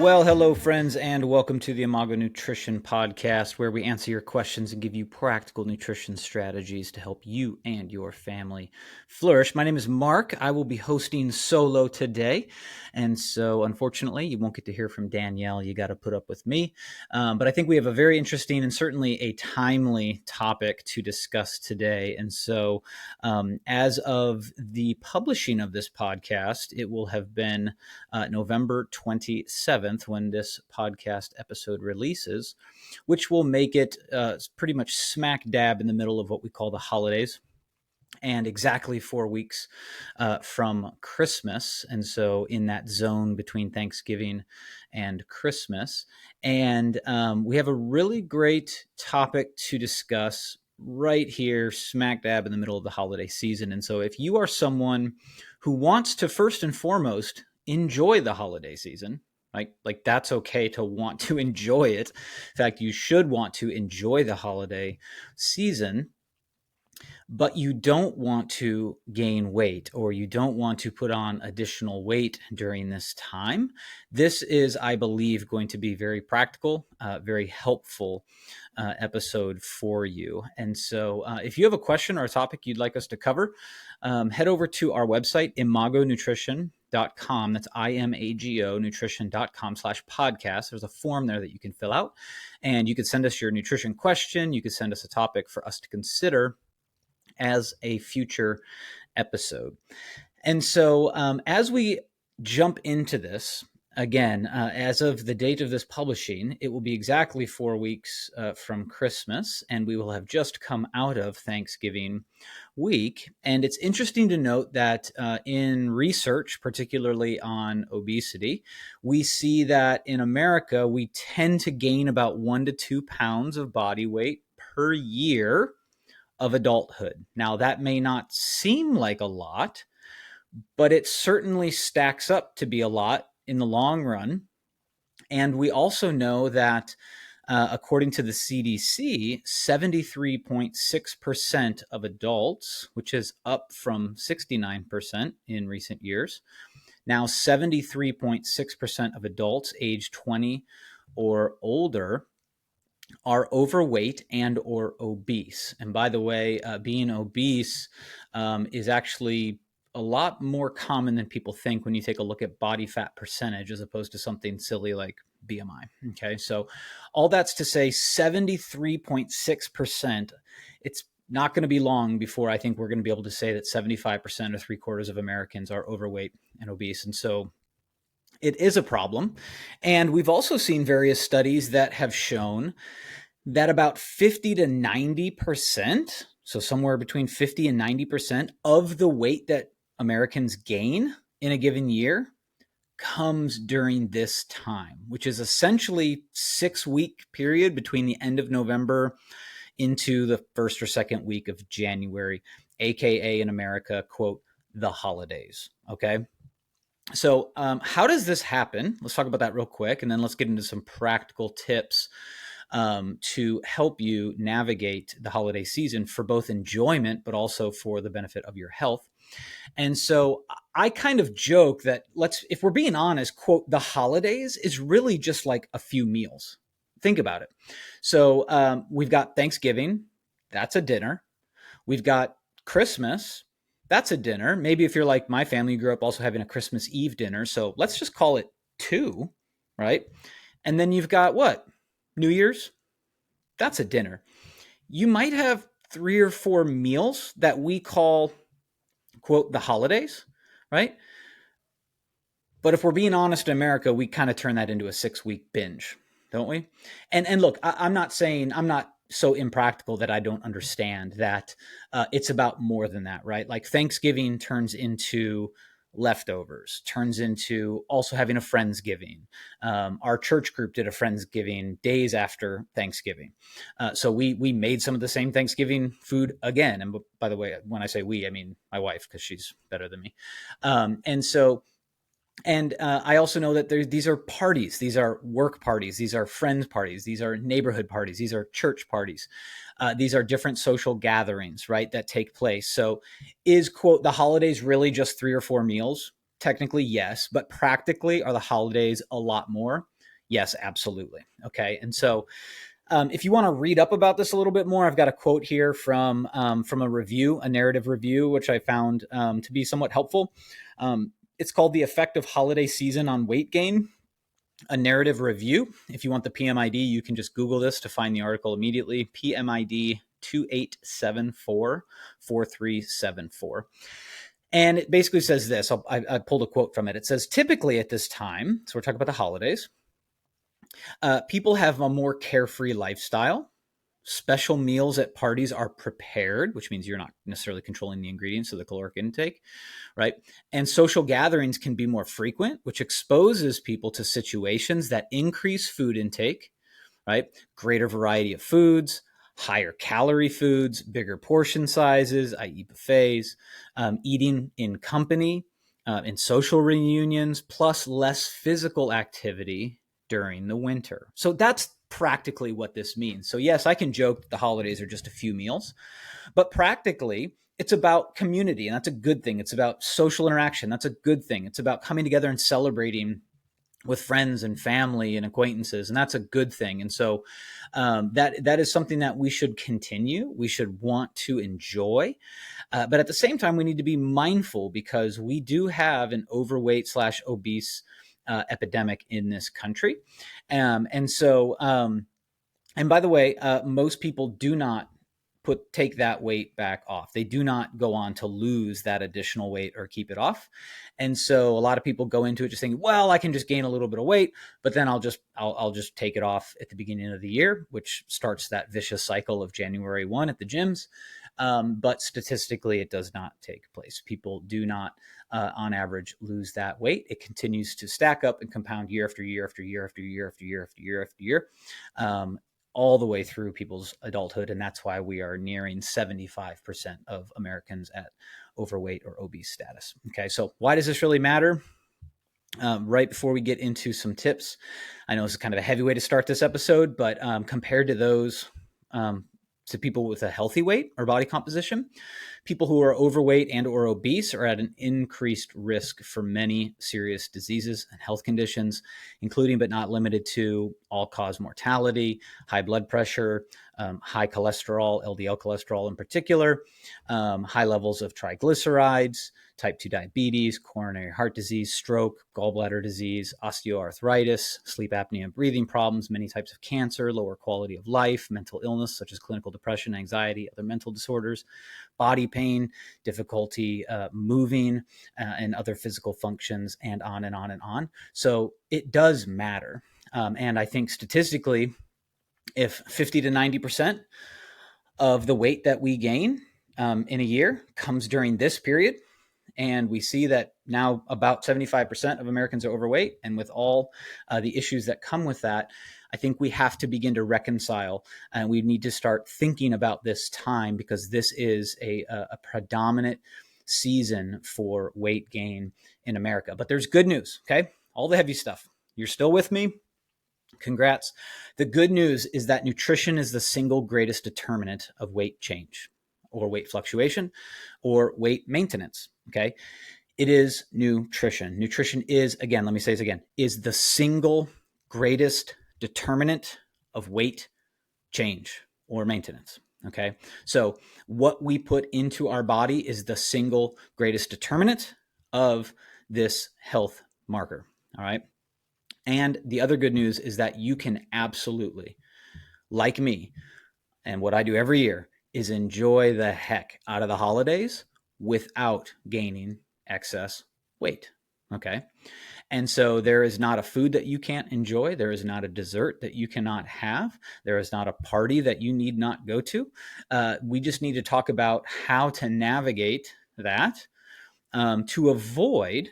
Well, hello, friends, and welcome to the Imago Nutrition Podcast, where we answer your questions and give you practical nutrition strategies to help you and your family flourish. My name is Mark. I will be hosting solo today, and so unfortunately, you won't get to hear from Danielle. You got to put up with me. But I think we have a very interesting and certainly a timely topic to discuss today. And so, as of the publishing of this podcast, it will have been November 27th when this podcast episode releases, which will make it pretty much smack dab in the middle of what we call the holidays and exactly 4 weeks from Christmas. And so in that zone between Thanksgiving and Christmas. And we have a really great topic to discuss right here, smack dab in the middle of the holiday season. And so if you are someone who wants to first and foremost enjoy the holiday season, like that's okay to want to enjoy it. In fact, you should want to enjoy the holiday season, but you don't want to gain weight or you don't want to put on additional weight during this time. This is, I believe, going to be very practical, very helpful episode for you. And so if you have a question or a topic you'd like us to cover, head over to our website, imagonutrition.com. That's IMAGO nutrition.com/podcast. There's a form there that you can fill out, and you could send us your nutrition question. You could send us a topic for us to consider as a future episode. And so as we jump into this, again, as of the date of this publishing, it will be exactly 4 weeks from Christmas, and we will have just come out of Thanksgiving week. And it's interesting to note that in research, particularly on obesity, we see that in America, we tend to gain about 1 to 2 pounds of body weight per year of adulthood. Now, that may not seem like a lot, but it certainly stacks up to be a lot in the long run. And we also know that according to the CDC, 73.6% of adults, which is up from 69% in recent years, now 73.6% of adults age 20 or older are overweight and or obese. And by the way, being obese is actually a lot more common than people think when you take a look at body fat percentage as opposed to something silly like BMI. Okay, so all that's to say 73.6%. It's not going to be long before I think we're going to be able to say that 75% or 3/4 of Americans are overweight and obese. And so it is a problem. And we've also seen various studies that have shown that about 50 to 90%, so somewhere between 50 and 90% of the weight that Americans gain in a given year comes during this time, which is essentially 6-week period between the end of November into the first or second week of January, AKA in America, quote, the holidays. Okay. So how does this happen? Let's talk about that real quick, and then let's get into some practical tips to help you navigate the holiday season for both enjoyment, but also for the benefit of your health. And so I kind of joke that if we're being honest, quote, the holidays is really just like a few meals. Think about it. So we've got Thanksgiving. That's a dinner. We've got Christmas. That's a dinner. Maybe if you're like my family, you grew up also having a Christmas Eve dinner. So let's just call it 2, right? And then you've got what? New Year's? That's a dinner. You might have 3 or 4 meals that we call, quote, the holidays, right? But if we're being honest in America, we kind of turn that into a 6-week binge, don't we? And look, I'm not so impractical that I don't understand that it's about more than that, right? Like Thanksgiving turns into leftovers, turns into also having a Friendsgiving. Our church group did a Friendsgiving days after Thanksgiving. So we made some of the same Thanksgiving food again. And by the way, when I say we, I mean my wife, because she's better than me. And I also know that these are parties. These are work parties. These are friends parties. These are neighborhood parties. These are church parties. These are different social gatherings, right, that take place. So is, quote, the holidays really just 3 or 4 meals? Technically, yes. But practically, are the holidays a lot more? Yes, absolutely. Okay. And so if you want to read up about this a little bit more, I've got a quote here from a review, a narrative review, which I found to be somewhat helpful. It's called The Effect of Holiday Season on Weight Gain, a narrative review. If you want the PMID, you can just Google this to find the article immediately. PMID 2874-4374. And it basically says this. I pulled a quote from it. It says, typically at this time, so we're talking about the holidays, people have a more carefree lifestyle. Special meals at parties are prepared, which means you're not necessarily controlling the ingredients of the caloric intake, right? And social gatherings can be more frequent, which exposes people to situations that increase food intake, right? Greater variety of foods, higher calorie foods, bigger portion sizes, i.e. buffets, eating in company, in social reunions, plus less physical activity during the winter. So that's practically what this means. So yes, I can joke that the holidays are just a few meals, but practically it's about community, and that's a good thing. It's about social interaction. That's a good thing. It's about coming together and celebrating with friends and family and acquaintances, and that's a good thing. And so that is something that we should continue. We should want to enjoy, but at the same time, we need to be mindful because we do have an overweight / obese epidemic in this country, and so. And by the way, most people do not take that weight back off. They do not go on to lose that additional weight or keep it off. And so a lot of people go into it just thinking, well, I can just gain a little bit of weight, but then I'll just take it off at the beginning of the year, which starts that vicious cycle of January 1 at the gyms. But statistically, it does not take place. People do not, on average, lose that weight. It continues to stack up and compound year after year after year after year after year after year after year. All the way through people's adulthood. And that's why we are nearing 75% of Americans at overweight or obese status. Okay, so why does this really matter? Right before we get into some tips, I know this is kind of a heavy way to start this episode, but compared to those, to people with a healthy weight or body composition, people who are overweight and or obese are at an increased risk for many serious diseases and health conditions, including but not limited to all-cause mortality, high blood pressure, high cholesterol, LDL cholesterol in particular, high levels of triglycerides, type 2 diabetes, coronary heart disease, stroke, gallbladder disease, osteoarthritis, sleep apnea and breathing problems, many types of cancer, lower quality of life, mental illness such as clinical depression, anxiety, other mental disorders, body pain, difficulty moving, and other physical functions, and on and on and on. So it does matter. And I think statistically, if 50 to 90% of the weight that we gain in a year comes during this period, and we see that now about 75% of Americans are overweight, and with all the issues that come with that, I think we have to begin to reconcile, and we need to start thinking about this time, because this is a predominant season for weight gain in America. But there's good news, okay? All the heavy stuff. You're still with me? Congrats. The good news is that nutrition is the single greatest determinant of weight change or weight fluctuation or weight maintenance, okay? It is nutrition. Nutrition is, again, let me say this again, is the single greatest determinant of weight change or maintenance, okay? So what we put into our body is the single greatest determinant of this health marker, all right? And the other good news is that you can absolutely, like me, and what I do every year, is enjoy the heck out of the holidays without gaining excess weight, okay? And so there is not a food that you can't enjoy. There is not a dessert that you cannot have. There is not a party that you need not go to. We just need to talk about how to navigate that to avoid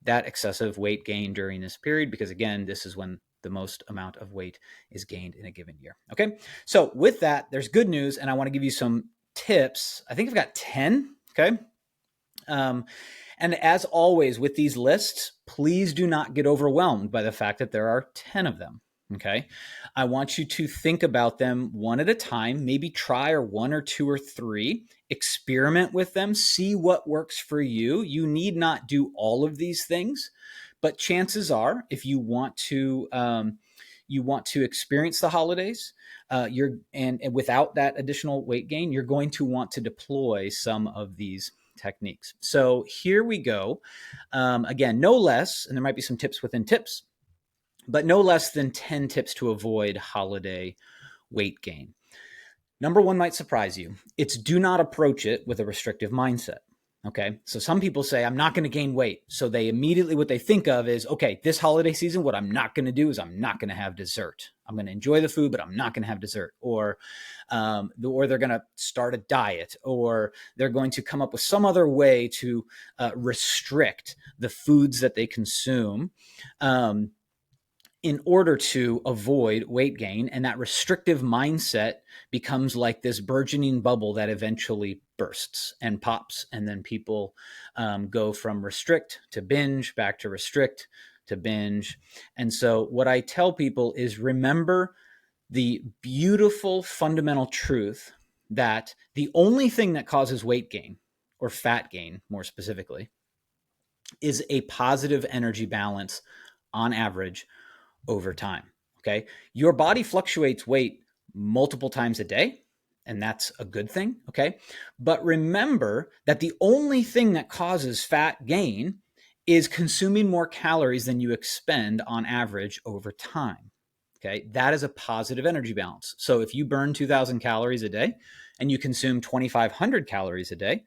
that excessive weight gain during this period, because again, this is when the most amount of weight is gained in a given year. Okay. So with that, there's good news. And I want to give you some tips. I think I've got 10. Okay. And as always with these lists, please do not get overwhelmed by the fact that there are 10 of them. Okay. I want you to think about them one at a time, maybe try one or two or three, experiment with them, see what works for you. You need not do all of these things, But chances are, if you want to experience the holidays, and without that additional weight gain, you're going to want to deploy some of these techniques. So here we go. Again, no less, and there might be some tips within tips, but no less than 10 tips to avoid holiday weight gain. Number one might surprise you. It's do not approach it with a restrictive mindset. Okay. So some people say, I'm not going to gain weight. So they immediately, what they think of is, okay, this holiday season, what I'm not going to do is I'm not going to have dessert. I'm going to enjoy the food, but I'm not going to have dessert. Or they're going to start a diet, or they're going to come up with some other way to restrict the foods that they consume. In order to avoid weight gain. And that restrictive mindset becomes like this burgeoning bubble that eventually bursts and pops. And then people go from restrict to binge, back to restrict to binge. And so what I tell people is, remember the beautiful fundamental truth that the only thing that causes weight gain, or fat gain more specifically, is a positive energy balance on average over time. Okay. Your body fluctuates weight multiple times a day, and that's a good thing. Okay. But remember that the only thing that causes fat gain is consuming more calories than you expend on average over time. Okay. That is a positive energy balance. So if you burn 2,000 calories a day and you consume 2,500 calories a day,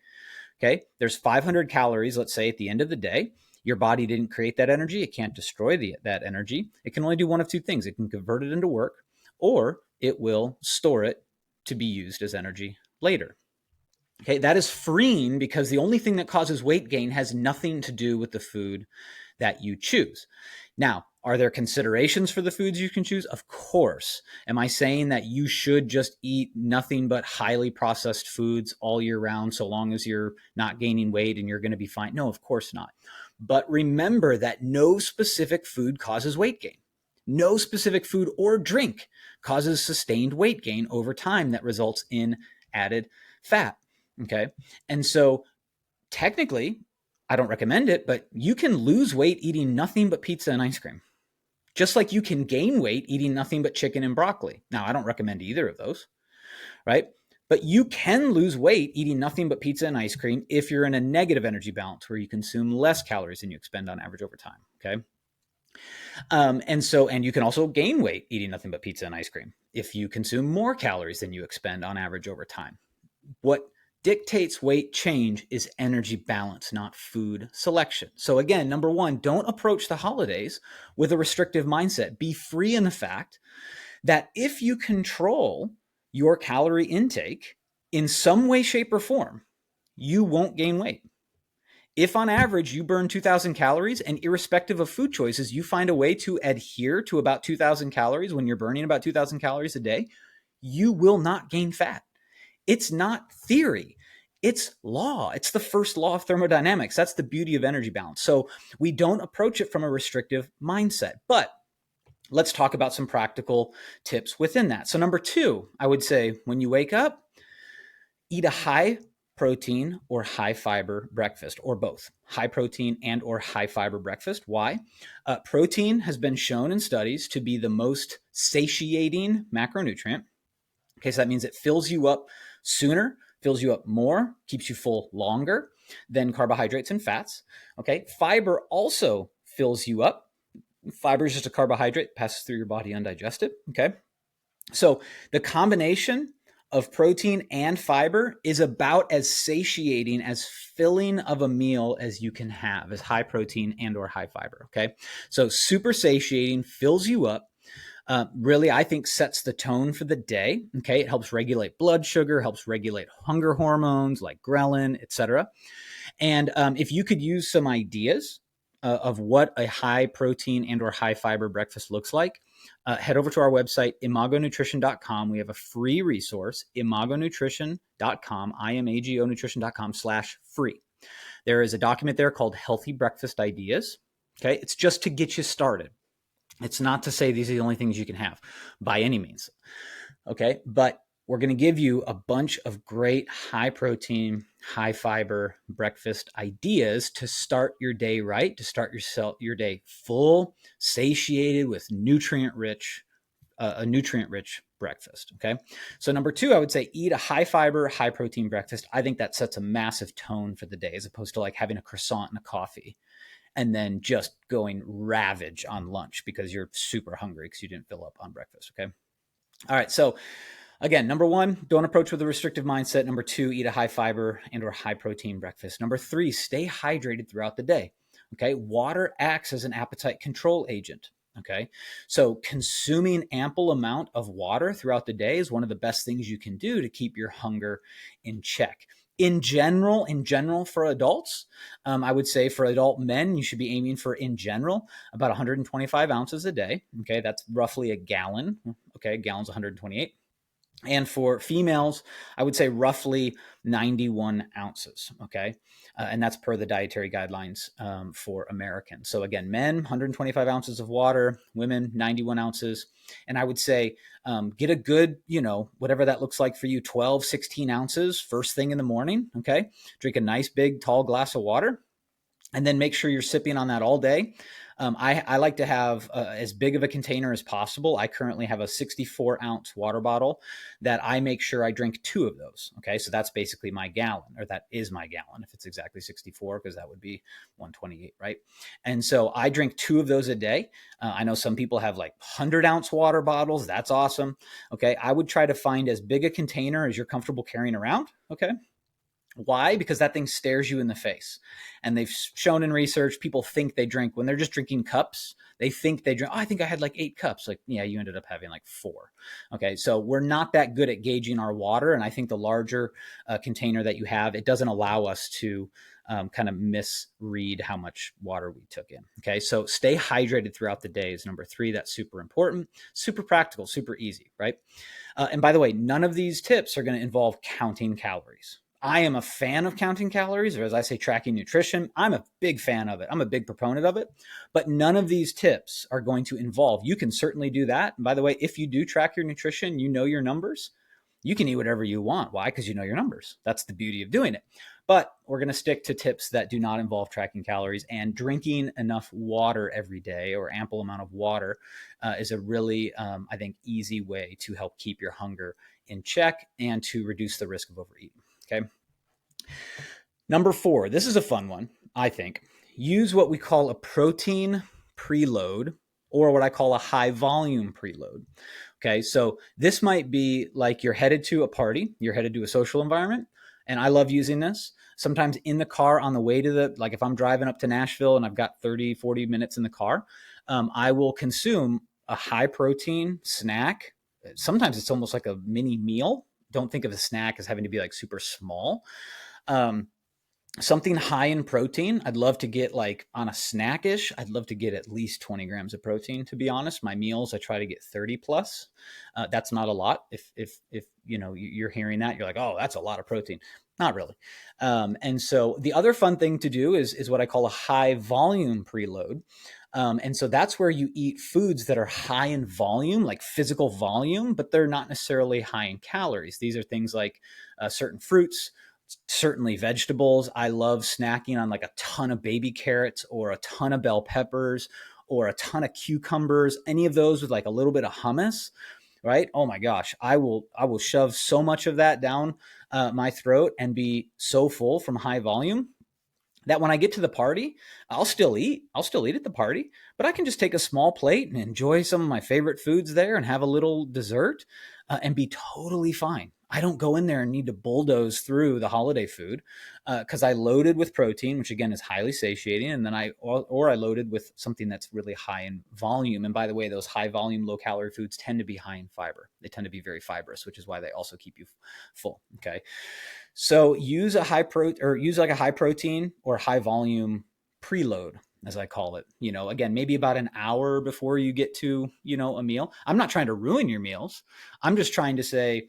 okay, there's 500 calories, let's say, at the end of the day. Your body didn't create that energy. It can't destroy that energy. It can only do one of two things. It can convert it into work, or it will store it to be used as energy later. Okay, that is freeing, because the only thing that causes weight gain has nothing to do with the food that you choose. Now, are there considerations for the foods you can choose? Of course. Am I saying that you should just eat nothing but highly processed foods all year round so long as you're not gaining weight and you're going to be fine? No, of course not. But remember that no specific food causes weight gain. No specific food or drink causes sustained weight gain over time that results in added fat. Okay. And so technically, I don't recommend it, but you can lose weight eating nothing but pizza and ice cream, just like you can gain weight eating nothing but chicken and broccoli. Now, I don't recommend either of those, right? But you can lose weight eating nothing but pizza and ice cream if you're in a negative energy balance where you consume less calories than you expend on average over time. Okay. And you can also gain weight eating nothing but pizza and ice cream if you consume more calories than you expend on average over time. What dictates weight change is energy balance, not food selection. So again, number one, don't approach the holidays with a restrictive mindset. Be free in the fact that if you control your calorie intake in some way, shape, or form, you won't gain weight. If on average you burn 2,000 calories, and irrespective of food choices, you find a way to adhere to about 2,000 calories when you're burning about 2,000 calories a day, you will not gain fat. It's not theory. It's law. It's the first law of thermodynamics. That's the beauty of energy balance. So we don't approach it from a restrictive mindset. But let's talk about some practical tips within that. So number two, I would say when you wake up, eat a high protein or high fiber breakfast, or both high protein and or high fiber breakfast. Why? Protein has been shown in studies to be the most satiating macronutrient. Okay, so that means it fills you up sooner, fills you up more, keeps you full longer than carbohydrates and fats. Okay, fiber also fills you up. Fiber is just a carbohydrate, passes through your body undigested. Okay, so the combination of protein and fiber is about as satiating, as filling of a meal as you can have, as high protein and or high fiber. Okay, so super satiating, fills you up. Really, I think sets the tone for the day. Okay, it helps regulate blood sugar, helps regulate hunger hormones like ghrelin, etc. And if you could use some ideas of what a high protein and or high fiber breakfast looks like, head over to our website, imagonutrition.com. We have a free resource, imagonutrition.com, imagonutrition.com/free. There is a document there called Healthy Breakfast Ideas. Okay, it's just to get you started. It's not to say these are the only things you can have by any means. Okay, but we're going to give you a bunch of great high protein, high fiber breakfast ideas to start your day right, to start your day full, satiated with a nutrient rich breakfast. Okay. So number two, I would say eat a high fiber, high protein breakfast. I think that sets a massive tone for the day as opposed to like having a croissant and a coffee and then just going ravage on lunch because you're super hungry because you didn't fill up on breakfast. Okay. All right. So again, number one, don't approach with a restrictive mindset. Number two, eat a high fiber and or high protein breakfast. Number three, stay hydrated throughout the day. Okay. Water acts as an appetite control agent. Okay. So consuming ample amount of water throughout the day is one of the best things you can do to keep your hunger in check. In general, for adults, I would say for adult men, you should be aiming for, in general, about 125 ounces a day. Okay. That's roughly a gallon. Okay. A gallon's 128. And for females, I would say roughly 91 ounces. Okay. And that's per the dietary guidelines for Americans. So again, men, 125 ounces of water, women, 91 ounces. And I would say get a good, whatever that looks like for you, 12, 16 ounces first thing in the morning. Okay. Drink a nice big tall glass of water. And then make sure you're sipping on that all day. I like to have as big of a container as possible. I currently have a 64-ounce water bottle that I make sure I drink 2 of those. Okay, so that's basically my gallon, or that is my gallon if it's exactly 64, because that would be 128, right? And so I drink 2 of those a day. I know some people have like 100-ounce water bottles. That's awesome. Okay, I would try to find as big a container as you're comfortable carrying around. Okay. Why? Because that thing stares you in the face. And they've shown in research, people think they drink, when they're just drinking cups, they think they drink, I think I had like 8 cups. Like, yeah, you ended up having like 4. Okay. So we're not that good at gauging our water. And I think the larger container that you have, it doesn't allow us to kind of misread how much water we took in. Okay. So stay hydrated throughout the day is number 3. That's super important, super practical, super easy, right? And by the way, none of these tips are going to involve counting calories. I am a fan of counting calories, or as I say, tracking nutrition. I'm a big fan of it. I'm a big proponent of it. But none of these tips are going to involve, you can certainly do that. And by the way, if you do track your nutrition, you know your numbers, you can eat whatever you want. Why? Because you know your numbers. That's the beauty of doing it. But we're going to stick to tips that do not involve tracking calories, and drinking enough water every day, or ample amount of water, is a really, I think, easy way to help keep your hunger in check and to reduce the risk of overeating. Okay. Number 4, this is a fun one, I think. Use what we call a protein preload, or what I call a high volume preload. Okay. So this might be like you're headed to a party, you're headed to a social environment. And I love using this sometimes in the car on the way to like if I'm driving up to Nashville and I've got 30, 40 minutes in the car, I will consume a high protein snack. Sometimes it's almost like a mini meal. Don't think of a snack as having to be like super small. Something high in protein. I'd love to get like on a snackish. I'd love to get at least 20 grams of protein, to be honest. My meals, I try to get 30 plus. That's not a lot. If you're hearing that, you're like, oh, that's a lot of protein. Not really. And so the other fun thing to do is what I call a high volume preload. And so that's where you eat foods that are high in volume, like physical volume, but they're not necessarily high in calories. These are things like certain fruits, certainly vegetables. I love snacking on like a ton of baby carrots, or a ton of bell peppers, or a ton of cucumbers, any of those with like a little bit of hummus, right? Oh my gosh, I will shove so much of that down my throat and be so full from high volume that when I get to the party, I'll still eat at the party, but I can just take a small plate and enjoy some of my favorite foods there and have a little dessert and be totally fine. I don't go in there and need to bulldoze through the holiday food because I loaded with protein, which again is highly satiating. And then I loaded with something that's really high in volume. And by the way, those high volume, low calorie foods tend to be high in fiber. They tend to be very fibrous, which is why they also keep you full. Okay. So use a high protein or high volume preload, as I call it, again, maybe about an hour before you get to, a meal. I'm not trying to ruin your meals. I'm just trying to say,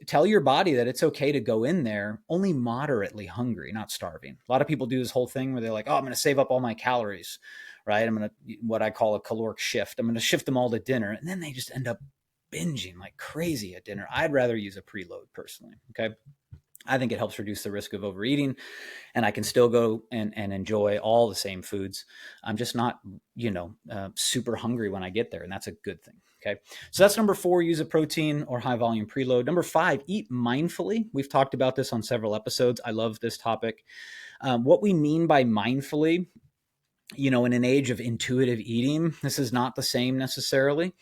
tell your body that it's okay to go in there only moderately hungry, not starving. A lot of people do this whole thing where they're like, oh, I'm going to save up all my calories, right? I'm going to, what I call a caloric shift. I'm going to shift them all to dinner. And then they just end up binging like crazy at dinner, I'd rather use a preload personally. Okay. I think it helps reduce the risk of overeating, and I can still go and enjoy all the same foods. I'm just not, super hungry when I get there, and that's a good thing. Okay. So that's number 4, use a protein or high volume preload. Number 5, eat mindfully. We've talked about this on several episodes. I love this topic. What we mean by mindfully, in an age of intuitive eating, this is not the same necessarily.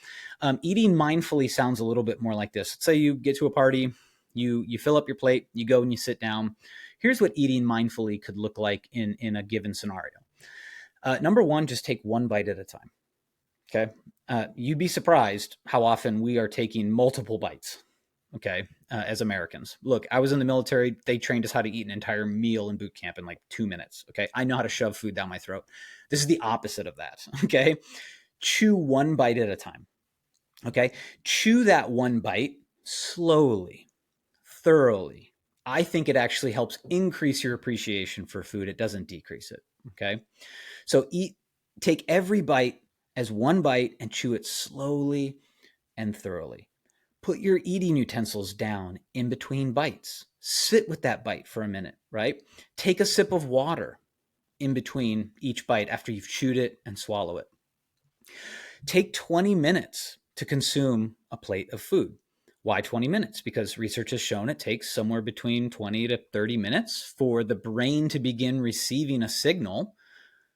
Eating mindfully sounds a little bit more like this. Let's say you get to a party, you fill up your plate, you go and you sit down. Here's what eating mindfully could look like in a given scenario. Number 1, just take one bite at a time. Okay. You'd be surprised how often we are taking multiple bites. Okay. As Americans, look, I was in the military. They trained us how to eat an entire meal in boot camp in like 2 minutes. Okay. I know how to shove food down my throat. This is the opposite of that. Okay. Chew one bite at a time. Okay. Chew that one bite slowly, thoroughly. I think it actually helps increase your appreciation for food. It doesn't decrease it. Okay. So take every bite as one bite and chew it slowly and thoroughly. Put your eating utensils down in between bites. Sit with that bite for a minute, right? Take a sip of water in between each bite after you've chewed it and swallow it. Take 20 minutes to consume a plate of food. Why 20 minutes? Because research has shown it takes somewhere between 20 to 30 minutes for the brain to begin receiving a signal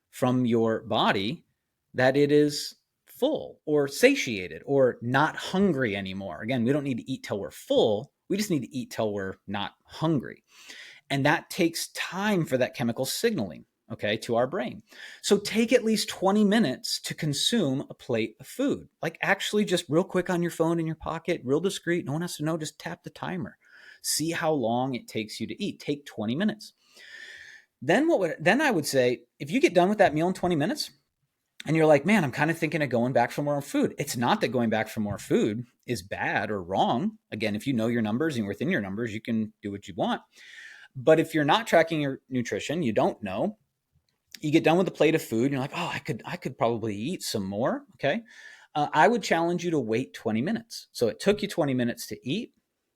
from your body that it is full or satiated or not hungry anymore. Again, we don't need to eat till we're full. We just need to eat till we're not hungry. And that takes time for that chemical signaling, okay, to our brain. So take at least 20 minutes to consume a plate of food. Like actually just real quick on your phone in your pocket, real discreet. No one has to know, just tap the timer. See how long it takes you to eat. Take 20 minutes. Then I would say, if you get done with that meal in 20 minutes and you're like, man, I'm kind of thinking of going back for more food. It's not that going back for more food is bad or wrong. Again, if you know your numbers and within your numbers, you can do what you want. But if you're not tracking your nutrition, you don't know, you get done with a plate of food and you're like, oh, I could probably eat some more. Okay. I would challenge you to wait 20 minutes. So it took you 20 minutes to eat.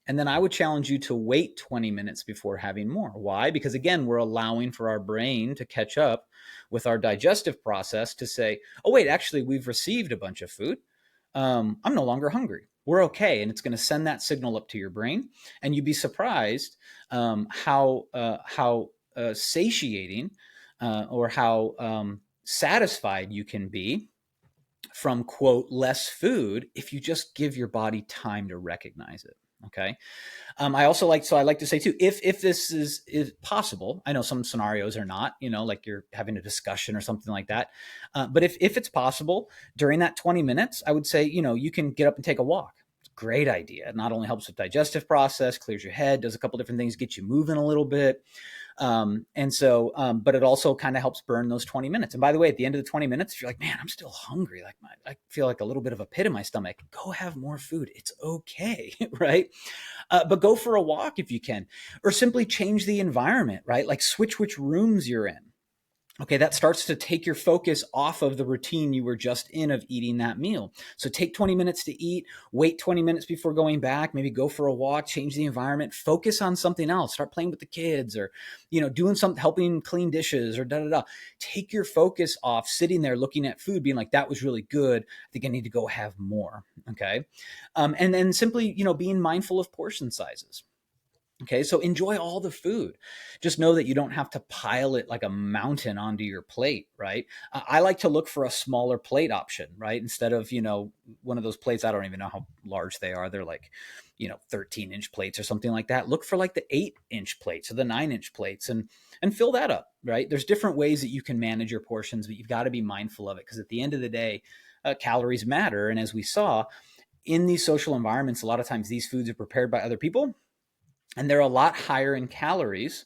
And then I would challenge you to wait 20 minutes before having more. Why? Because again, we're allowing for our brain to catch up with our digestive process to say, oh, wait, actually, we've received a bunch of food. I'm no longer hungry. We're okay. And it's going to send that signal up to your brain. And you'd be surprised how satiating or how satisfied you can be from, quote, less food if you just give your body time to recognize it. Okay. I like to say too, if this is possible, I know some scenarios are not, like you're having a discussion or something like that. But if it's possible during that 20 minutes, I would say, you can get up and take a walk. It's a great idea. It not only helps with digestive process, clears your head, does a couple different things, gets you moving a little bit. But it also kind of helps burn those 20 minutes. And by the way, at the end of the 20 minutes, if you're like, man, I'm still hungry. Like I feel like a little bit of a pit in my stomach. Go have more food. It's okay. Right. But go for a walk if you can, or simply change the environment, right? Like switch which rooms you're in. Okay, that starts to take your focus off of the routine you were just in of eating that meal. So take 20 minutes to eat, wait 20 minutes before going back, maybe go for a walk, change the environment, focus on something else, start playing with the kids or, doing something, helping clean dishes or da-da-da. Take your focus off sitting there looking at food, being like, that was really good. I think I need to go have more. Okay. And then simply, being mindful of portion sizes. Okay, so enjoy all the food. Just know that you don't have to pile it like a mountain onto your plate, right? I like to look for a smaller plate option, right? Instead of, one of those plates, I don't even know how large they are. They're like, 13-inch plates or something like that. Look for like the 8-inch plates or the 9-inch plates and fill that up, right? There's different ways that you can manage your portions, but you've got to be mindful of it because at the end of the day, calories matter. And as we saw in these social environments, a lot of times these foods are prepared by other people. And they're a lot higher in calories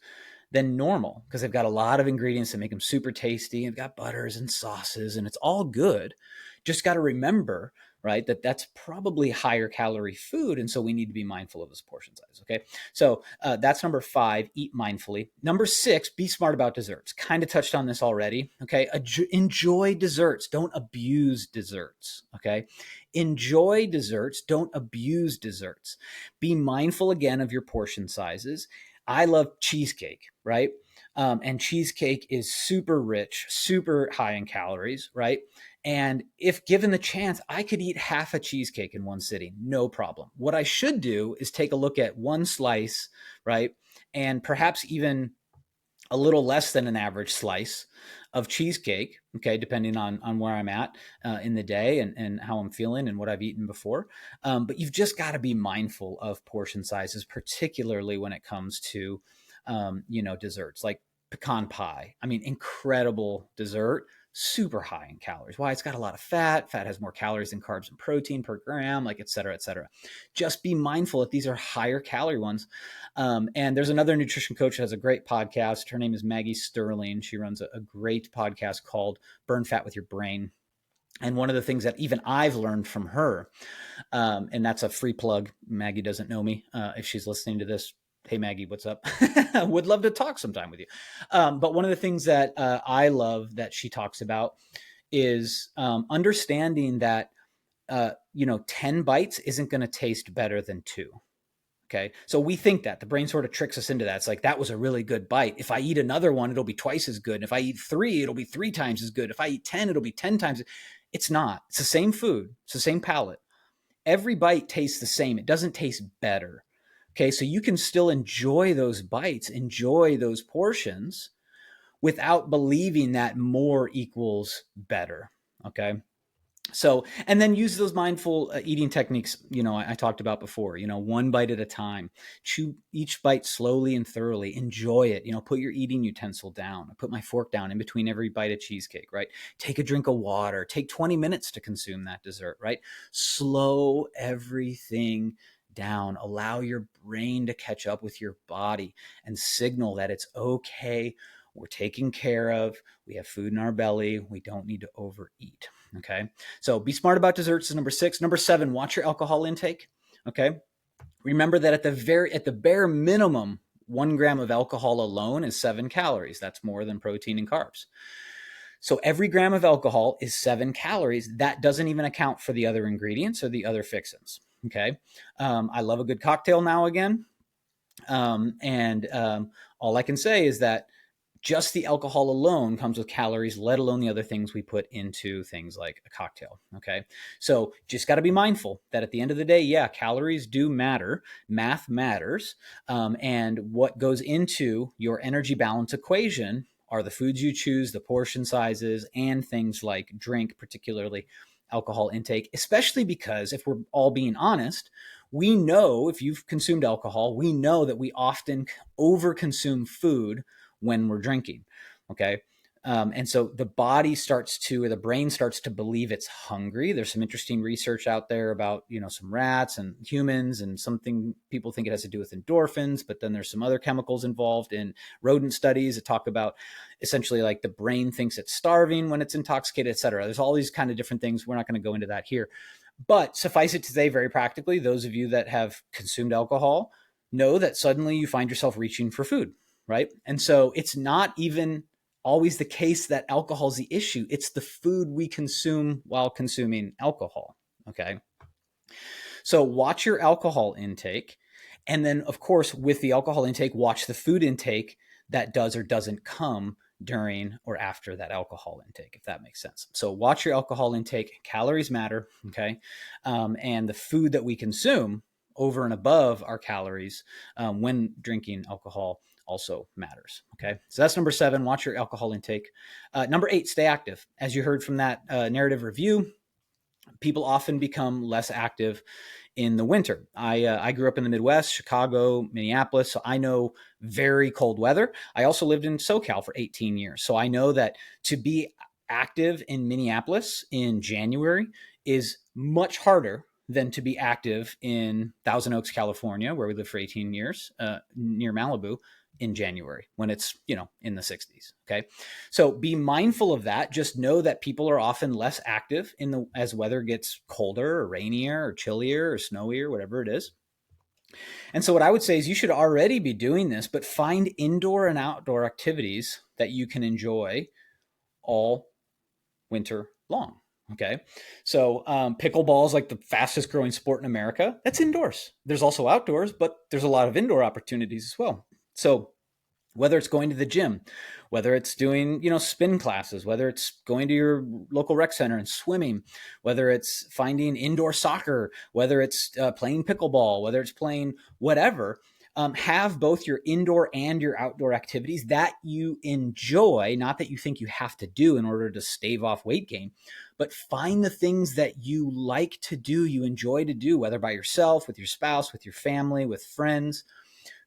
than normal because they've got a lot of ingredients that make them super tasty. They've got butters and sauces, and it's all good. Just got to remember, right, that that's probably higher calorie food. And so we need to be mindful of this portion size. Okay. So that's number 5, eat mindfully. Number 6, be smart about desserts. Kind of touched on this already. Okay. Enjoy desserts. Don't abuse desserts. Okay. Enjoy desserts. Don't abuse desserts. Be mindful again of your portion sizes. I love cheesecake, right? And cheesecake is super rich, super high in calories, right? And if given the chance, I could eat half a cheesecake in one sitting, no problem. What I should do is take a look at one slice, right? And perhaps even a little less than an average slice of cheesecake, okay, depending on where I'm at in the day and how I'm feeling and what I've eaten before. But you've just got to be mindful of portion sizes, particularly when it comes to, desserts like pecan pie. I mean, incredible dessert, super high in calories. Why? It's got a lot of fat. Fat has more calories than carbs and protein per gram, like et cetera, et cetera. Just be mindful that these are higher calorie ones. And there's another nutrition coach that has a great podcast. Her name is Maggie Sterling. She runs a great podcast called Burn Fat with Your Brain. And one of the things that even I've learned from her, and that's a free plug. Maggie doesn't know me. If she's listening to this, hey, Maggie, what's up? Would love to talk sometime with you. But one of the things that I love that she talks about is understanding that, 10 bites isn't going to taste better than 2. Okay. So we think that the brain sort of tricks us into that. It's like, that was a really good bite. If I eat another one, it'll be twice as good. And if I eat 3, it'll be 3 times as good. If I eat 10, it'll be 10 times. It's not. It's the same food. It's the same palate. Every bite tastes the same. It doesn't taste better. Okay. So you can still enjoy those bites, enjoy those portions without believing that more equals better. Okay. So, and then use those mindful eating techniques, I talked about before, one bite at a time, chew each bite slowly and thoroughly, enjoy it, put your eating utensil down. I put my fork down in between every bite of cheesecake, right? Take a drink of water, take 20 minutes to consume that dessert, right? Slow everything down, allow your brain to catch up with your body and signal that it's okay. We're taken care of. We have food in our belly. We don't need to overeat. Okay. So be smart about desserts is number 6. Number 7, watch your alcohol intake. Okay. Remember that at the bare minimum, 1 gram of alcohol alone is 7 calories. That's more than protein and carbs. So every gram of alcohol is 7 calories. That doesn't even account for the other ingredients or the other fixins. Okay. I love a good cocktail now again. All I can say is that just the alcohol alone comes with calories, let alone the other things we put into things like a cocktail. Okay. So just got to be mindful that at the end of the day, yeah, calories do matter. Math matters. And what goes into your energy balance equation are the foods you choose, the portion sizes, and things like drink, particularly alcohol intake, especially because if we're all being honest, we know if you've consumed alcohol, we know that we often overconsume food when we're drinking. Okay. And so the body starts to, or the brain starts to believe it's hungry. There's some interesting research out there about, some rats and humans, and something people think it has to do with endorphins, but then there's some other chemicals involved in rodent studies that talk about essentially like the brain thinks it's starving when it's intoxicated, et cetera. There's all these kind of different things. We're not going to go into that here, but suffice it to say very practically, those of you that have consumed alcohol know that suddenly you find yourself reaching for food. Right. And so it's not even always the case that alcohol is the issue. It's the food we consume while consuming alcohol. Okay. So watch your alcohol intake. And then, of course, with the alcohol intake, watch the food intake that does or doesn't come during or after that alcohol intake, if that makes sense. So watch your alcohol intake. Calories matter. Okay. And the food that we consume over and above our calories when drinking alcohol also matters. Okay. So that's number 7, watch your alcohol intake. Number 8, stay active. As you heard from that narrative review, people often become less active in the winter. I grew up in the Midwest, Chicago, Minneapolis, so I know very cold weather. I also lived in SoCal for 18 years. So I know that to be active in Minneapolis in January is much harder than to be active in Thousand Oaks, California, where we lived for 18 years, near Malibu, in January when it's, in the 60s. Okay. So be mindful of that. Just know that people are often less active as weather gets colder or rainier or chillier or snowier, whatever it is. And so what I would say is you should already be doing this, but find indoor and outdoor activities that you can enjoy all winter long. Okay. So pickleball is like the fastest growing sport in America. That's indoors. There's also outdoors, but there's a lot of indoor opportunities as well. So whether it's going to the gym, whether it's doing, spin classes, whether it's going to your local rec center and swimming, whether it's finding indoor soccer, whether it's playing pickleball, whether it's playing whatever, have both your indoor and your outdoor activities that you enjoy, not that you think you have to do in order to stave off weight gain, but find the things that you like to do, you enjoy to do, whether by yourself, with your spouse, with your family, with friends.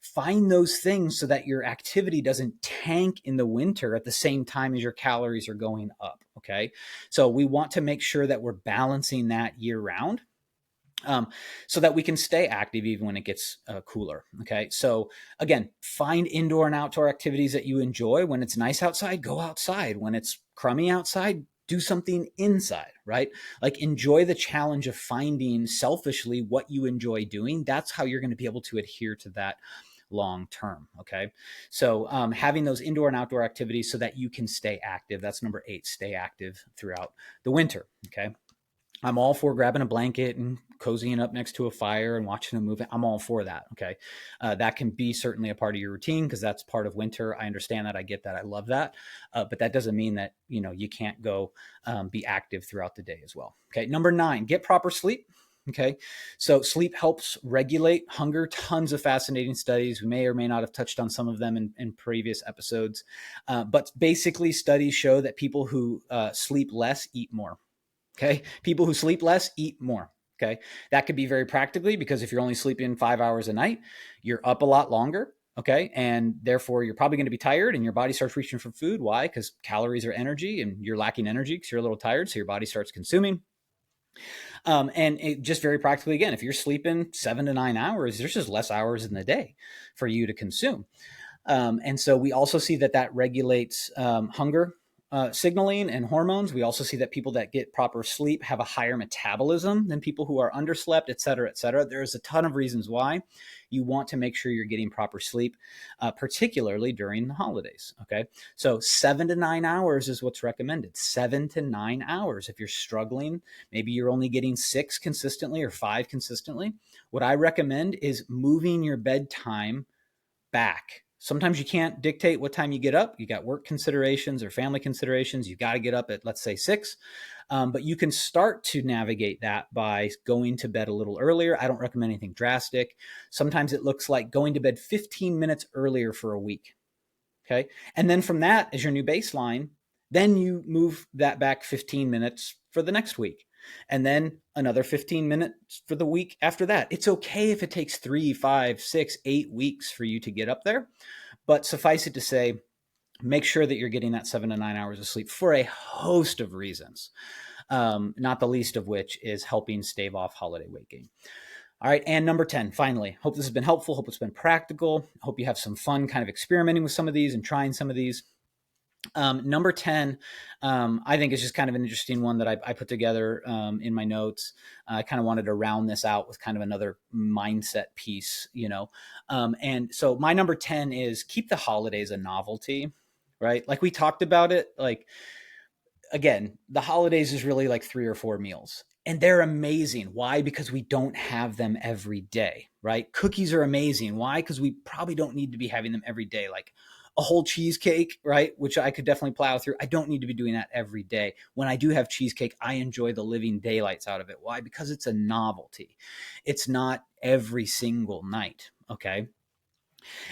Find those things so that your activity doesn't tank in the winter at the same time as your calories are going up. Okay. So we want to make sure that we're balancing that year round. So that we can stay active even when it gets cooler. Okay. So again, find indoor and outdoor activities that you enjoy. When it's nice outside, go outside. When it's crummy outside, do something inside, right? Like enjoy the challenge of finding selfishly what you enjoy doing. That's how you're going to be able to adhere to that long term. Okay. So having those indoor and outdoor activities so that you can stay active. That's number 8, stay active throughout the winter. Okay. I'm all for grabbing a blanket and cozying up next to a fire and watching a movie. I'm all for that. Okay. That can be certainly a part of your routine because that's part of winter. I understand that. I get that. I love that. But that doesn't mean that, you can't go be active throughout the day as well. Okay. Number 9, get proper sleep. Okay. So sleep helps regulate hunger. Tons of fascinating studies. We may or may not have touched on some of them in previous episodes. But basically studies show that people who sleep less eat more. Okay. People who sleep less eat more. Okay. That could be very practically because if you're only sleeping 5 hours a night, you're up a lot longer. Okay. And therefore you're probably going to be tired and your body starts reaching for food. Why? Because calories are energy and you're lacking energy because you're a little tired. So your body starts consuming. And it just very practically, again, if you're sleeping 7 to 9 hours, there's just less hours in the day for you to consume. And so we also see that regulates hunger signaling and hormones. We also see that people that get proper sleep have a higher metabolism than people who are underslept, et cetera, et cetera. There's a ton of reasons why you want to make sure you're getting proper sleep, particularly during the holidays. Okay. So 7 to 9 hours is what's recommended. 7 to 9 hours. If you're struggling, maybe you're only getting 6 consistently or 5 consistently. What I recommend is moving your bedtime back. Sometimes you can't dictate what time you get up. You got work considerations or family considerations. You got to get up at, let's say, 6. But you can start to navigate that by going to bed a little earlier. I don't recommend anything drastic. Sometimes it looks like going to bed 15 minutes earlier for a week. Okay. And then from that, as your new baseline, then you move that back 15 minutes for the next week. And then another 15 minutes for the week after that. It's okay if it takes 3, 5, 6, 8 weeks for you to get up there. But suffice it to say, make sure that you're getting that 7 to 9 hours of sleep for a host of reasons, not the least of which is helping stave off holiday weight gain. All right. And number 10, finally, hope this has been helpful. Hope it's been practical. Hope you have some fun kind of experimenting with some of these and trying some of these. Number 10, I think is just kind of an interesting one that I put together in my notes. I kind of wanted to round this out with kind of another mindset piece, and so my number 10 is keep the holidays a novelty, right? Like we talked about it, like, again, the holidays is really like 3 or 4 meals. And they're amazing. Why? Because we don't have them every day, right? Cookies are amazing. Why? Because we probably don't need to be having them every day. Like a whole cheesecake, right? Which I could definitely plow through. I don't need to be doing that every day. When I do have cheesecake, I enjoy the living daylights out of it. Why? Because it's a novelty. It's not every single night. Okay.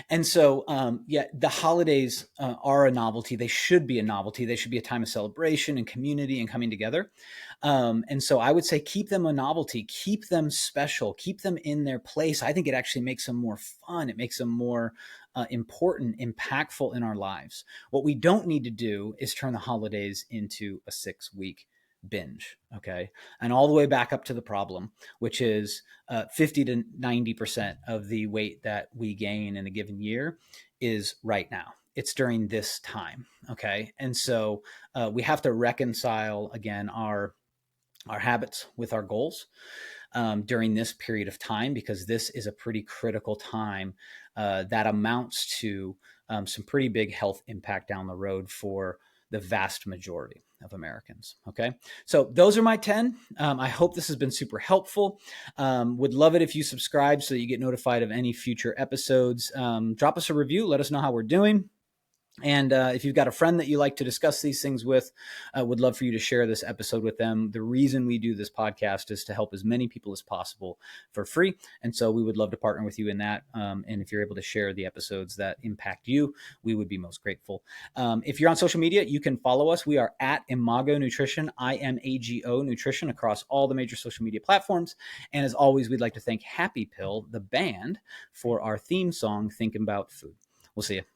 And so, the holidays are a novelty. They should be a novelty. They should be a time of celebration and community and coming together. And so I would say keep them a novelty, keep them special, keep them in their place. I think it actually makes them more fun. It makes them more important, impactful in our lives. What we don't need to do is turn the holidays into a 6-week binge. Okay. And all the way back up to the problem, which is 50 to 90% of the weight that we gain in a given year is right now. It's during this time. Okay. And so we have to reconcile again our habits with our goals during this period of time, because this is a pretty critical time that amounts to some pretty big health impact down the road for the vast majority of Americans. Okay. So those are my 10. I hope this has been super helpful. Would love it if you subscribe so that you get notified of any future episodes. Drop us a review. Let us know how we're doing. And if you've got a friend that you like to discuss these things with, would love for you to share this episode with them. The reason we do this podcast is to help as many people as possible for free. And so we would love to partner with you in that. And if you're able to share the episodes that impact you, we would be most grateful. If you're on social media, you can follow us. We are at Imago Nutrition, IMAGO Nutrition, across all the major social media platforms. And as always, we'd like to thank Happy Pill, the band, for our theme song, Thinkin Bout Food. We'll see you.